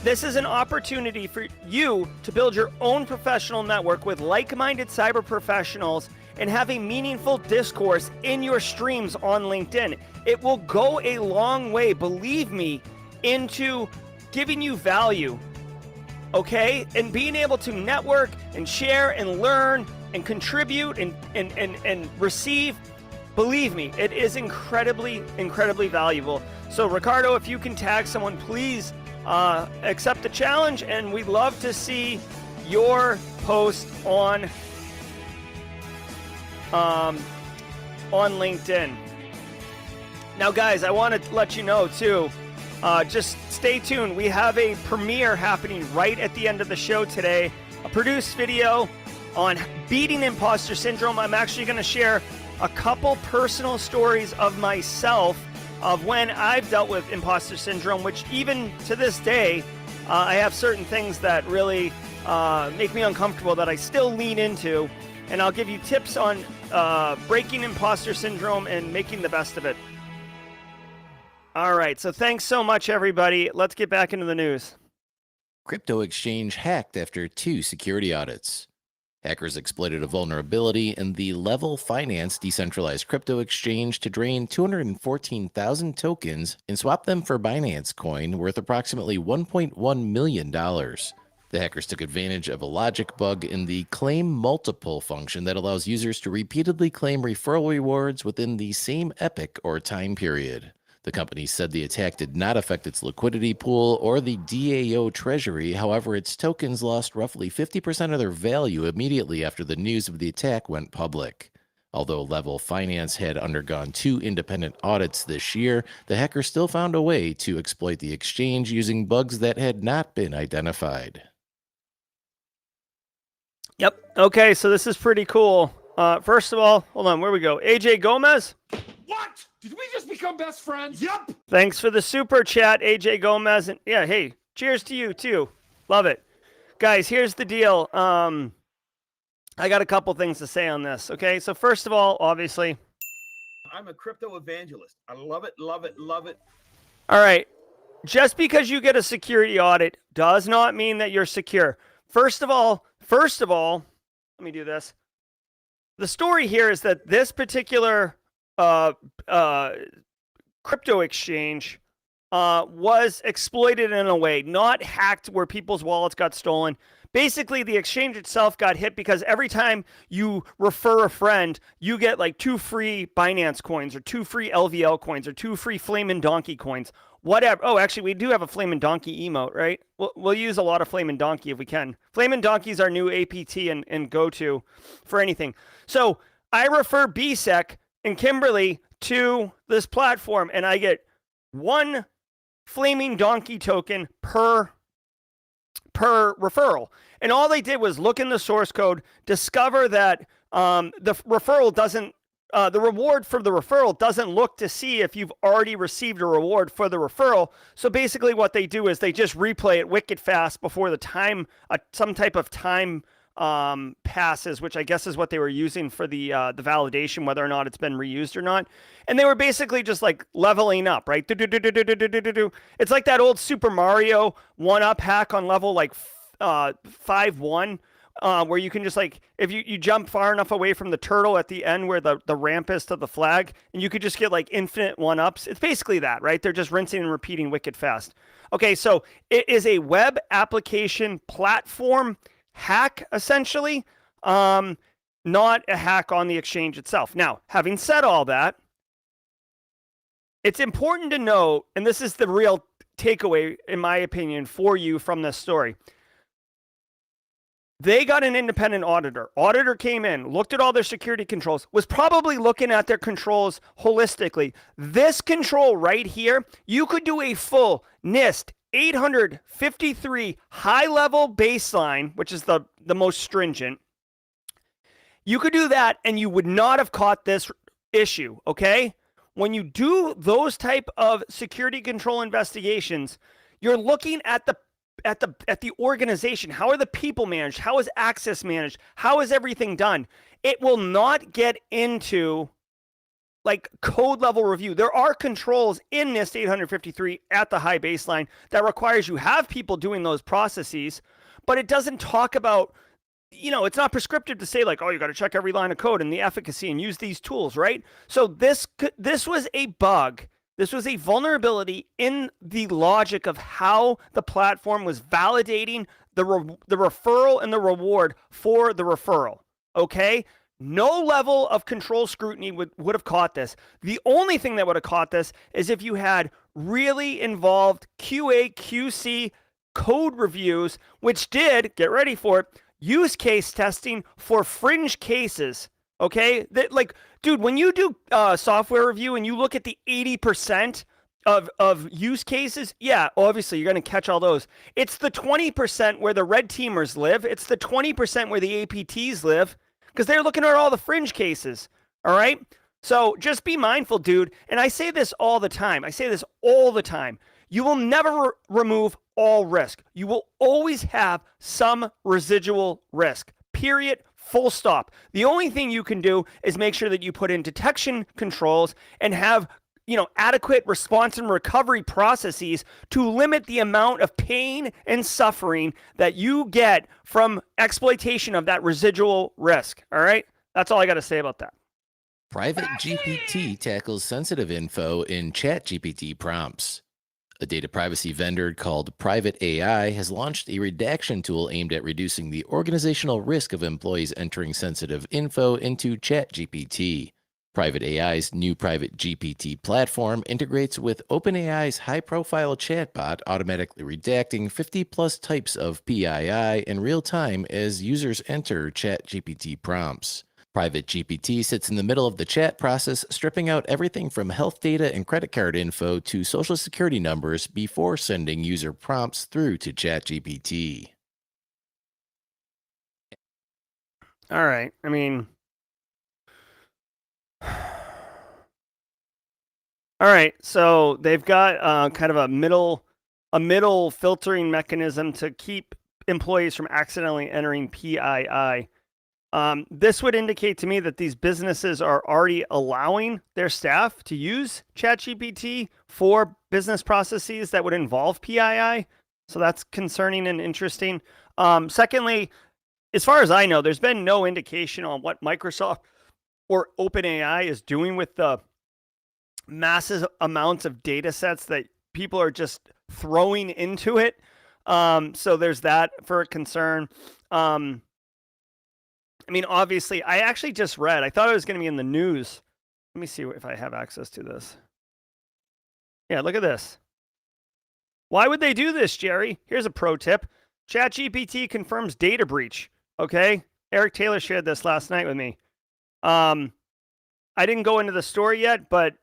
This is an opportunity for you to build your own professional network with like-minded cyber professionals and have a meaningful discourse in your streams on LinkedIn. It will go a long way, believe me, into giving you value, okay? And being able to network and share and learn and contribute and receive. Believe me, it is incredibly, incredibly valuable. So Ricardo, if you can tag someone, please accept the challenge, and we'd love to see your post on LinkedIn. Now, guys, I want to let you know, too, just stay tuned. We have a premiere happening right at the end of the show today, a produced video on beating imposter syndrome. I'm actually going to share a couple personal stories of myself of when I've dealt with imposter syndrome, which even to this day, I have certain things that really make me uncomfortable that I still lean into. And I'll give you tips on breaking imposter syndrome and making the best of it. All right, so thanks so much, everybody. Let's get back into the news. Crypto exchange hacked after 2 security audits. Hackers exploited a vulnerability in the Level Finance decentralized crypto exchange to drain 214,000 tokens and swap them for Binance coin worth approximately $1.1 million. The hackers took advantage of a logic bug in the Claim Multiple function that allows users to repeatedly claim referral rewards within the same epoch or time period. The company said the attack did not affect its liquidity pool or the DAO treasury. However, its tokens lost roughly 50% of their value immediately after the news of the attack went public. Although Level Finance had undergone 2 independent audits this year, the hackers still found a way to exploit the exchange using bugs that had not been identified. Yep. Okay, so this is pretty cool. First of all, hold on, where we go? AJ Gomez? What? Did we just become best friends? Yep. Thanks for the super chat, AJ Gomez. And yeah, hey, cheers to you too. Love it. Guys, here's the deal. I got a couple things to say on this. Okay, so first of all, obviously, I'm a crypto evangelist. I love it, love it, love it. All right. Just because you get a security audit does not mean that you're secure. First of all, let me do this. The story here is that this particular crypto exchange was exploited in a way, not hacked where people's wallets got stolen, basically the exchange itself got hit because every time you refer a friend, you get like 2 free Binance coins or 2 free LVL coins or 2 free Flamin' Donkey coins, whatever. Oh, actually, we do have a Flamin' Donkey emote, right? We'll use a lot of Flamin' Donkey if we can. Flamin' Donkey is our new APT and go-to for anything. So I refer BSEC and Kimberly to this platform, and I get 1 Flaming Donkey token per referral. And all they did was look in the source code, discover that the referral doesn't, the reward for the referral doesn't look to see if you've already received a reward for the referral. So basically what they do is they just replay it wicked fast before the time, some type of time passes, which I guess is what they were using for the validation, whether or not it's been reused or not. And they were basically just like leveling up, right? It's like that old Super Mario 1-up hack on level like 5-1, where you can just like, if you jump far enough away from the turtle at the end where the ramp is to the flag, and you could just get like infinite 1-ups. It's basically that, right? They're just rinsing and repeating wicked fast. Okay, so it is a web application platform hack, essentially, not a hack on the exchange itself. Now, having said all that, it's important to know, and this is the real takeaway, in my opinion, for you from this story. They got an independent auditor. Auditor came in, looked at all their security controls, was probably looking at their controls holistically. This control right here, you could do a full NIST 853 high-level baseline, which is the most stringent. You could do that and you would not have caught this issue, okay? When you do those type of security control investigations, you're looking at the organization. How are the people managed? How is access managed? How is everything done? It will not get into like code level review. There are controls in NIST 853 at the high baseline that requires you have people doing those processes, but it doesn't talk about, it's not prescriptive to say like, oh, you got to check every line of code and the efficacy and use these tools, right? So this was a bug. This was a vulnerability in the logic of how the platform was validating the referral and the reward for the referral, okay? No level of control scrutiny would have caught this. The only thing that would have caught this is if you had really involved QA, QC code reviews, which did, get ready for it, use case testing for fringe cases, okay? That, like, dude, when you do software review and you look at the 80% of use cases, yeah, obviously you're going to catch all those. It's the 20% where the red teamers live. It's the 20% where the APTs live, because they're looking at all the fringe cases, all right? So just be mindful, dude. And I say this all the time. You will never remove all risk. You will always have some residual risk, period, full stop. The only thing you can do is make sure that you put in detection controls and have adequate response and recovery processes to limit the amount of pain and suffering that you get from exploitation of that residual risk. All right? That's all I got to say about that. Private GPT tackles sensitive info in ChatGPT prompts. A data privacy vendor called Private AI has launched a redaction tool aimed at reducing the organizational risk of employees entering sensitive info into ChatGPT. Private AI's new Private GPT platform integrates with OpenAI's high-profile chatbot, automatically redacting 50-plus types of PII in real time as users enter ChatGPT prompts. Private GPT sits in the middle of the chat process, stripping out everything from health data and credit card info to social security numbers before sending user prompts through to ChatGPT. All right. I mean, all right, so they've got kind of a middle filtering mechanism to keep employees from accidentally entering PII. This would indicate to me that these businesses are already allowing their staff to use ChatGPT for business processes that would involve PII. So that's concerning and interesting. Secondly, as far as I know, there's been no indication on what Microsoft or OpenAI is doing with the massive amounts of data sets that people are just throwing into it. So there's that for a concern. I mean, obviously, I actually just read. I thought it was going to be in the news. Let me see if I have access to this. Yeah, look at this. Why would they do this, Jerry? Here's a pro tip. ChatGPT confirms data breach. Okay? Eric Taylor shared this last night with me. I didn't go into the story yet, but,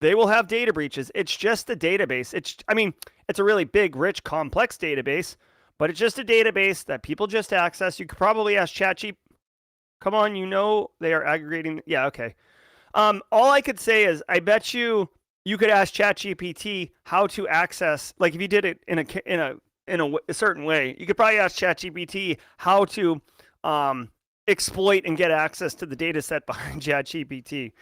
they will have data breaches. It's just a database. It's a really big, rich, complex database, but it's just a database that people just access. You could probably ask ChatGPT. Come on, they are aggregating. Yeah, okay. All I could say is I bet you could ask ChatGPT how to access, like if you did it in a certain way, you could probably ask ChatGPT how to exploit and get access to the data set behind ChatGPT.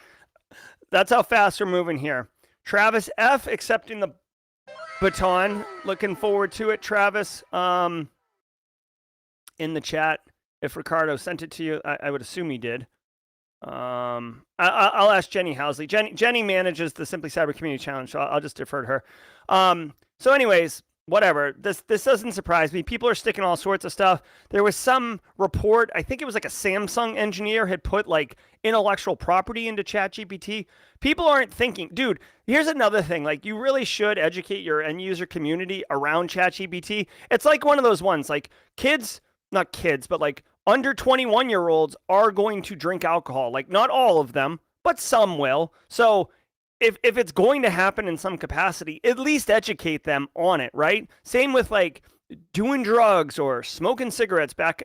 That's how fast we're moving here. Travis F. accepting the baton. Looking forward to it, Travis. In the chat, if Ricardo sent it to you, I would assume he did. I'll ask Jenny Housley. Jenny manages the Simply Cyber Community Challenge, so I'll just defer to her. So anyways, whatever. This doesn't surprise me. People are sticking all sorts of stuff. There was some report, I think it was like a Samsung engineer had put like intellectual property into ChatGPT. People aren't thinking, dude, here's another thing. Like you really should educate your end user community around ChatGPT. It's like one of those ones, like not kids, but like under 21-year-olds are going to drink alcohol. Like not all of them, but some will. So if it's going to happen in some capacity, at least educate them on it, right? Same with like doing drugs or smoking cigarettes back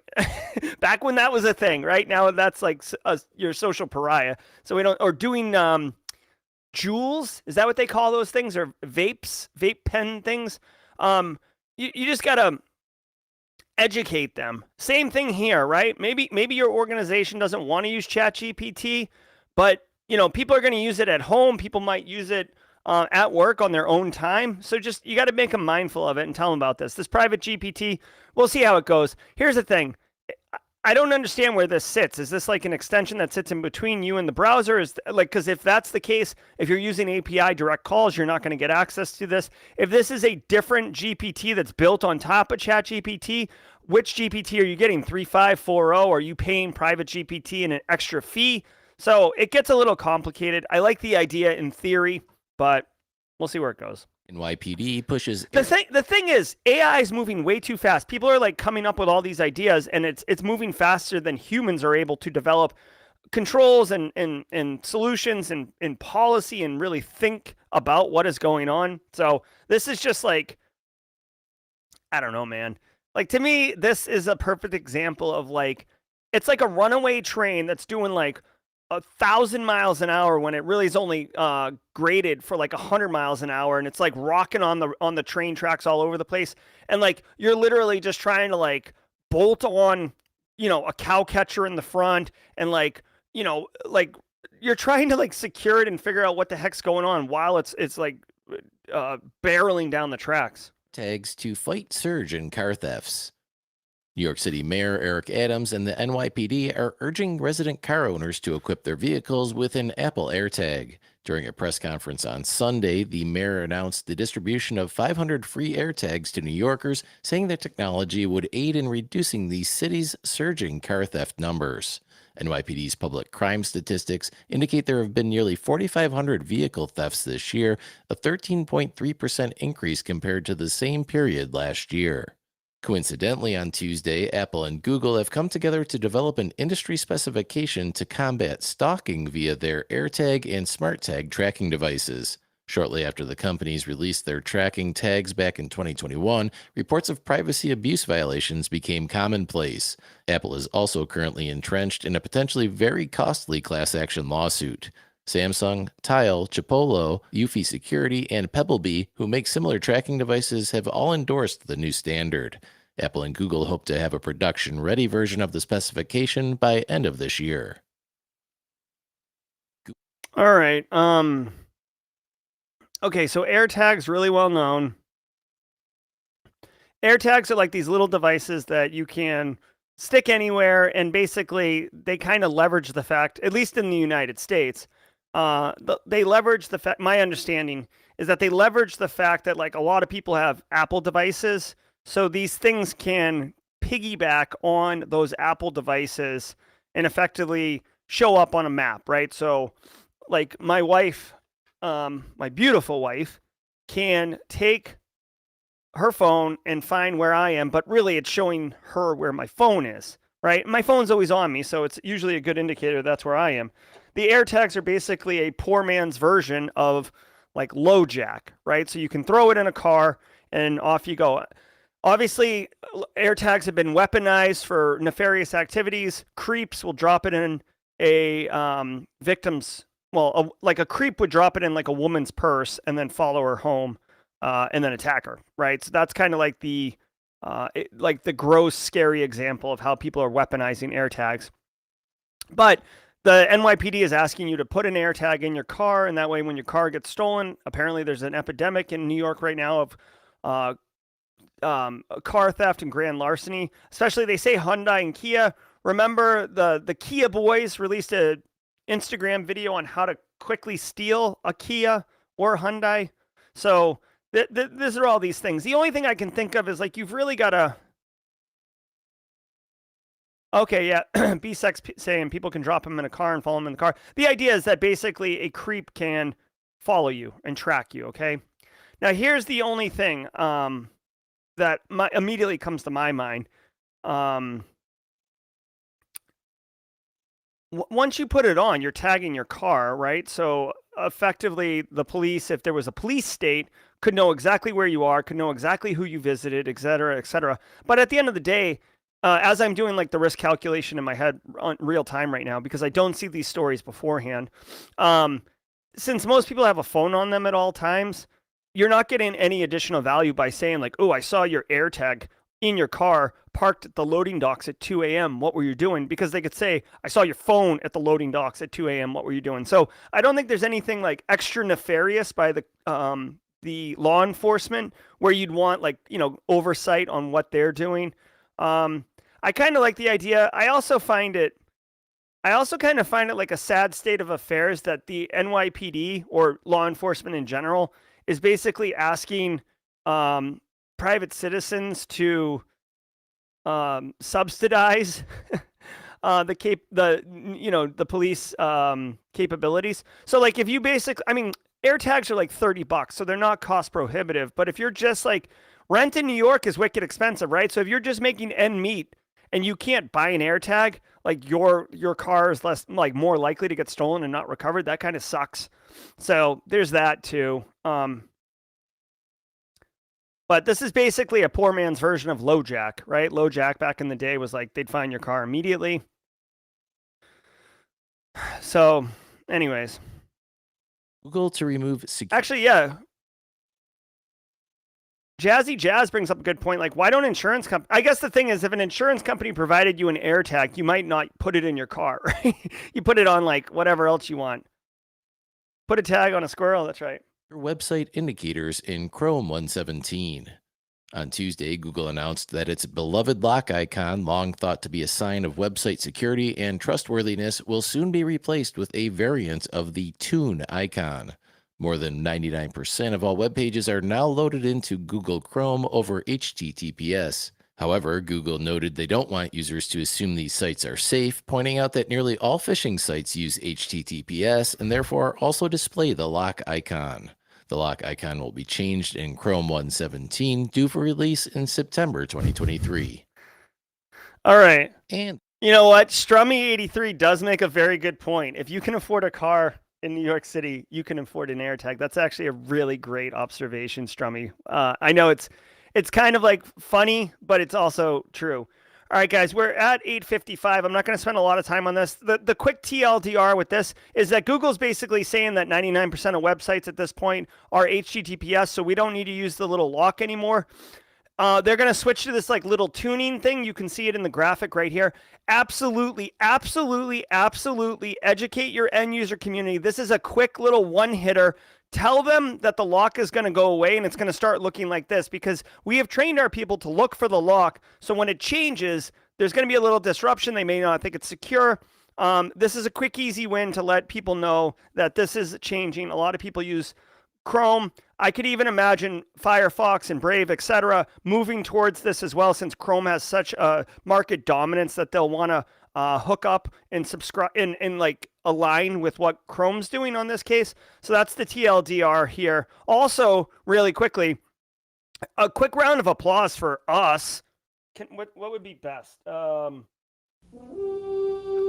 when that was a thing, right? Now that's like your social pariah. So we don't, or doing Juuls, is that what they call those things? Or vape pen things? You just gotta educate them. Same thing here, right? Maybe your organization doesn't want to use ChatGPT, but people are going to use it at home. People might use it at work on their own time. So just, you got to make them mindful of it and tell them about this. This private GPT, we'll see how it goes. Here's the thing. I don't understand where this sits. Is this like an extension that sits in between you and the browser? Because if that's the case, if you're using API direct calls, you're not going to get access to this. If this is a different GPT that's built on top of ChatGPT, which GPT are you getting? 3540? Are you paying private GPT and an extra fee? So it gets a little complicated. I like the idea in theory, but we'll see where it goes. NYPD pushes. The thing is, AI is moving way too fast. People are like coming up with all these ideas, and it's moving faster than humans are able to develop controls and solutions and policy and really think about what is going on. So this is just like, I don't know, man. Like to me, this is a perfect example of like, it's like a runaway train that's doing like 1,000 miles an hour when it really is only graded for like 100 miles an hour, and it's like rocking on the train tracks all over the place, and like you're literally just trying to like bolt on a cow catcher in the front, and like like you're trying to like secure it and figure out what the heck's going on while it's like barreling down the tracks. Tags to fight surge in car thefts. New York City Mayor Eric Adams and the NYPD are urging resident car owners to equip their vehicles with an Apple AirTag. During a press conference on Sunday, the mayor announced the distribution of 500 free AirTags to New Yorkers, saying the technology would aid in reducing the city's surging car theft numbers. NYPD's public crime statistics indicate there have been nearly 4,500 vehicle thefts this year, a 13.3% increase compared to the same period last year. Coincidentally, on Tuesday, Apple and Google have come together to develop an industry specification to combat stalking via their AirTag and SmartTag tracking devices. Shortly after the companies released their tracking tags back in 2021, reports of privacy abuse violations became commonplace. Apple is also currently entrenched in a potentially very costly class action lawsuit. Samsung, Tile, Chipolo, Eufy Security, and Pebblebee, who make similar tracking devices, have all endorsed the new standard. Apple and Google hope to have a production-ready version of the specification by end of this year. All right. Okay, so AirTags, really well known. AirTags are like these little devices that you can stick anywhere, and basically they kind of leverage the fact, at least in the United States, they leverage the fact, my understanding is that they leverage the fact that like a lot of people have Apple devices. So these things can piggyback on those Apple devices and effectively show up on a map, right? So like my wife, my beautiful wife, can take her phone and find where I am, but really it's showing her where my phone is, right? My phone's always on me, so it's usually a good indicator that's where I am. The AirTags are basically a poor man's version of like LoJack, right? So you can throw it in a car and off you go. Obviously, AirTags have been weaponized for nefarious activities. Creeps will drop it in a victim's, like a creep would drop it in like a woman's purse and then follow her home and then attack her, right? So that's kind of like the gross, scary example of how people are weaponizing AirTags. But the NYPD is asking you to put an AirTag in your car, and that way, when your car gets stolen, apparently there's an epidemic in New York right now of car theft and grand larceny. Especially, they say Hyundai and Kia. Remember the Kia boys released an Instagram video on how to quickly steal a Kia or Hyundai. So these are all these things. The only thing I can think of is like you've really got to. Okay, yeah. B-Sex saying people can drop them in a car and follow them in the car. The idea is that basically a creep can follow you and track you, okay? Now, here's the only thing that immediately comes to my mind. Once you put it on, you're tagging your car, right? So effectively, the police, if there was a police state, could know exactly where you are, could know exactly who you visited, et cetera, et cetera. But at the end of the day, as I'm doing like the risk calculation in my head on real time right now, because I don't see these stories beforehand, since most people have a phone on them at all times, you're not getting any additional value by saying like, oh, I saw your AirTag in your car parked at the loading docks at 2 a.m. What were you doing? Because they could say, I saw your phone at the loading docks at 2 a.m. What were you doing? So I don't think there's anything like extra nefarious by the law enforcement where you'd want like, oversight on what they're doing. I kind of like the idea. I also kind of find it like a sad state of affairs that the NYPD or law enforcement in general is basically asking private citizens to subsidize the police capabilities. So like if you AirTags are like $30, so they're not cost prohibitive. But if you're just like rent in New York is wicked expensive, right? So if you're just making end meet and you can't buy an AirTag, like your car is more likely to get stolen and not recovered. That kind of sucks. So there's that too. But this is basically a poor man's version of LoJack, right? LoJack back in the day was like they'd find your car immediately. So, anyways, Google to remove actually, yeah. Jazzy Jazz brings up a good point. Like, why don't insurance companies? I guess the thing is, if an insurance company provided you an AirTag, you might not put it in your car, right? You put it on like whatever else you want. Put a tag on a squirrel. That's right. website indicators in Chrome 117. On Tuesday, Google announced that its beloved lock icon, long thought to be a sign of website security and trustworthiness, will soon be replaced with a variant of the tune icon. More than 99% of all web pages are now loaded into Google Chrome over HTTPS. However, Google noted they don't want users to assume these sites are safe, pointing out that nearly all phishing sites use HTTPS and therefore also display the lock icon. The lock icon will be changed in Chrome 117, due for release in September 2023. All right. And you know what? Strummy83 does make a very good point. If you can afford a car in New York City, you can afford an AirTag. That's actually a really great observation, Strummy. I know it's kind of like funny, but it's also true. All right, guys, we're at 8:55. I'm not going to spend a lot of time on this. The quick TLDR with this is that Google's basically saying that 99% of websites at this point are HTTPS, so we don't need to use the little lock anymore. They're going to switch to this like little tuning thing. You can see it in the graphic right here. Absolutely, absolutely, absolutely educate your end user community. This is a quick little one hitter. Tell them that the lock is going to go away and it's going to start looking like this, because we have trained our people to look for the lock. So when it changes, there's going to be a little disruption. They may not think it's secure. This is a quick, easy win to let people know that this is changing. A lot of people use Chrome. I could even imagine Firefox and Brave, etc., moving towards this as well, since Chrome has such a market dominance that they'll want to hook up and subscribe and like align with what Chrome's doing on this case. So that's the TLDR here. Also, really quickly, a quick round of applause for us. What would be best?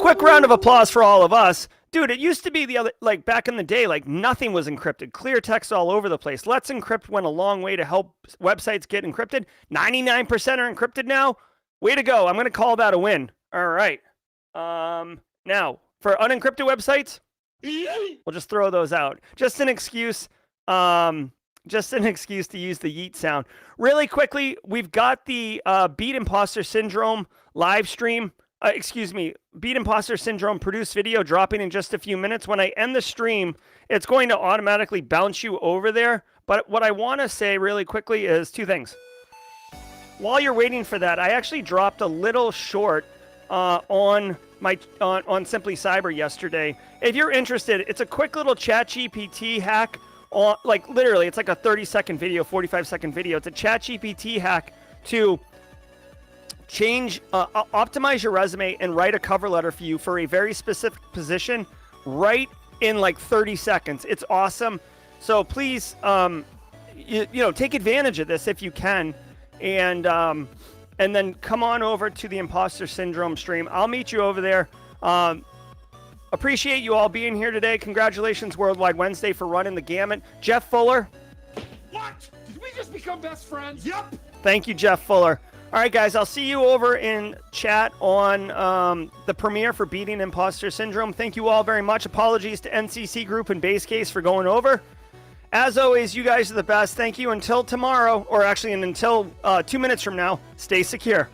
Quick round of applause for all of us. Dude, it used to be the other, like back in the day, like nothing was encrypted. Clear text all over the place. Let's Encrypt went a long way to help websites get encrypted. 99% are encrypted now. Way to go. I'm going to call that a win. All right. Now, for unencrypted websites, we'll just throw those out. Just an excuse. Just an excuse to use the yeet sound. Really quickly, we've got the Beat Imposter Syndrome live stream. Beat Imposter Syndrome produced video dropping in just a few minutes. When I end the stream, it's going to automatically bounce you over there. But what I want to say really quickly is two things. While you're waiting for that, I actually dropped a little short on Simply Cyber yesterday. If you're interested, it's a quick little ChatGPT hack. Like literally, it's like a 30-second video, 45-second video. It's a ChatGPT hack to optimize your resume and write a cover letter for you for a very specific position right in like 30 seconds. It's awesome. So please, take advantage of this if you can. And then come on over to the Imposter Syndrome stream. I'll meet you over there. Appreciate you all being here today. Congratulations, Worldwide Wednesday, for running the gamut. Jeff Fuller. What? Did we just become best friends? Yep. Thank you, Jeff Fuller. All right, guys, I'll see you over in chat on the premiere for Beating Imposter Syndrome. Thank you all very much. Apologies to NCC Group and Base Case for going over. As always, you guys are the best. Thank you. Until tomorrow, or actually until 2 minutes from now, stay secure.